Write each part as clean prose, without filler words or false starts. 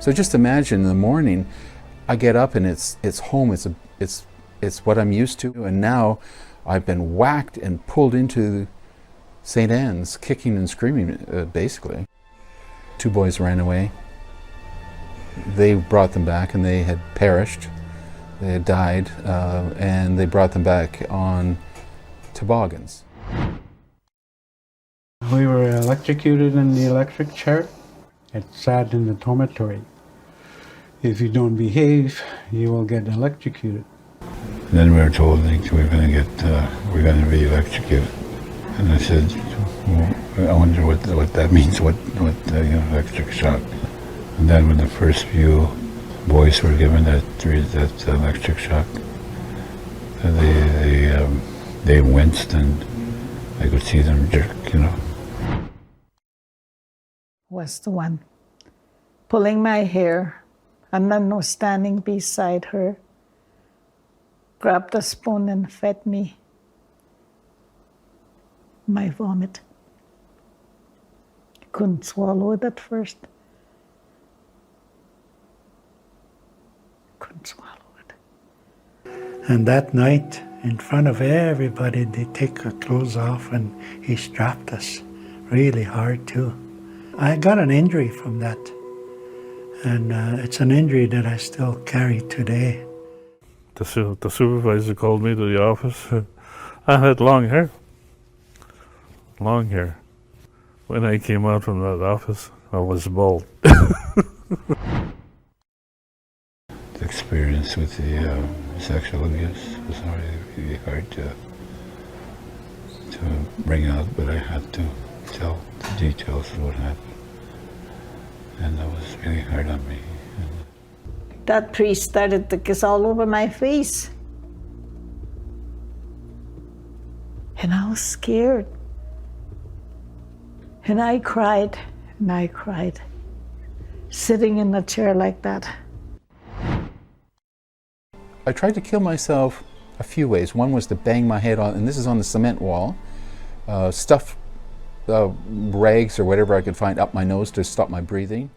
So just imagine in the morning, I get up and it's home. It's what I'm used to, and now I've been whacked and pulled into St. Anne's, kicking and screaming, basically. 2 boys ran away. They brought them back, and they had perished. They had died, and they brought them back on toboggans. We were electrocuted in the electric chair. It sat in the dormitory. If you don't behave, you will get electrocuted. And then we were told that we're going to be electrocuted. And I said, well, I wonder what that means, what electric shock. And then when the first few boys were given that electric shock, they winced, and I could see them jerk, Was the one pulling my hair, and then was standing beside her, grabbed a spoon and fed me my vomit. I couldn't swallow it at first. Couldn't swallow it. And that night, in front of everybody, they take our clothes off, and he strapped us really hard too. I got an injury from that, and it's an injury that I still carry today. The supervisor called me to the office. I had long hair. Long hair. When I came out from that office, I was bald. The experience with the sexual abuse was really hard to bring out, but I had to tell the details of what happened. And that was really hard on me. That priest started to kiss all over my face. And I was scared. And I cried, sitting in a chair like that. I tried to kill myself a few ways. One was to bang my head on, and this is on the cement wall, stuff rags or whatever I could find up my nose to stop my breathing.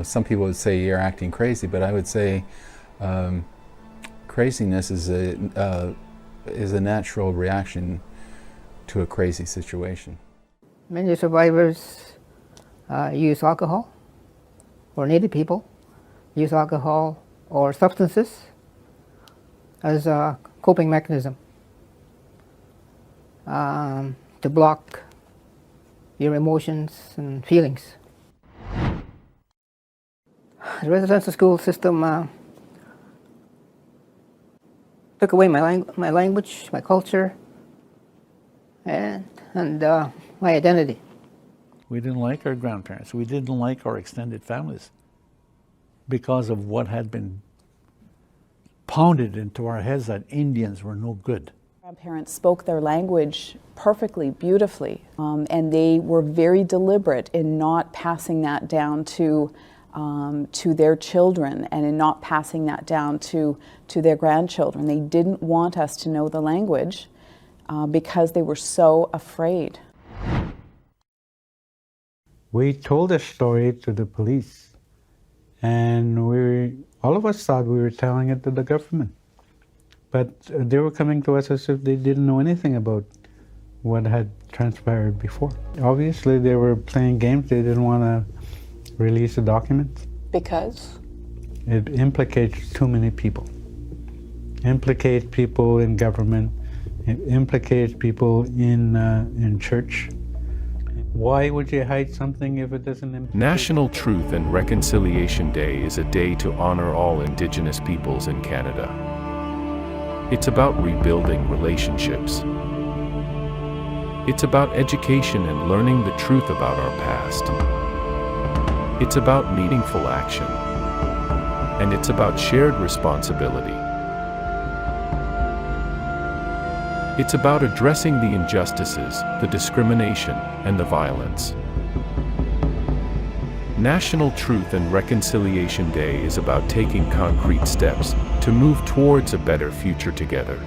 Some people would say you're acting crazy, but I would say craziness is a natural reaction to a crazy situation. Many survivors use alcohol, or Native people use alcohol or substances as a coping mechanism to block your emotions and feelings. The residential school system took away my language, my culture, and my identity. We didn't like our grandparents. We didn't like our extended families because of what had been pounded into our heads that Indians were no good. Grandparents spoke their language perfectly, beautifully, and they were very deliberate in not passing that down to their children and in not passing that down to their grandchildren. They didn't want us to know the language because they were so afraid. We told this story to the police, and all of us thought we were telling it to the government. But they were coming to us as if they didn't know anything about what had transpired before. Obviously, they were playing games. They didn't want to release the documents. Because? It implicates too many people. Implicates people in government. It implicates people in church. Why would you hide something if it doesn't implicate? National Truth and Reconciliation Day is a day to honor all Indigenous peoples in Canada. It's about rebuilding relationships. It's about education and learning the truth about our past. It's about meaningful action. And it's about shared responsibility. It's about addressing the injustices, the discrimination, and the violence. National Truth and Reconciliation Day is about taking concrete steps to move towards a better future together.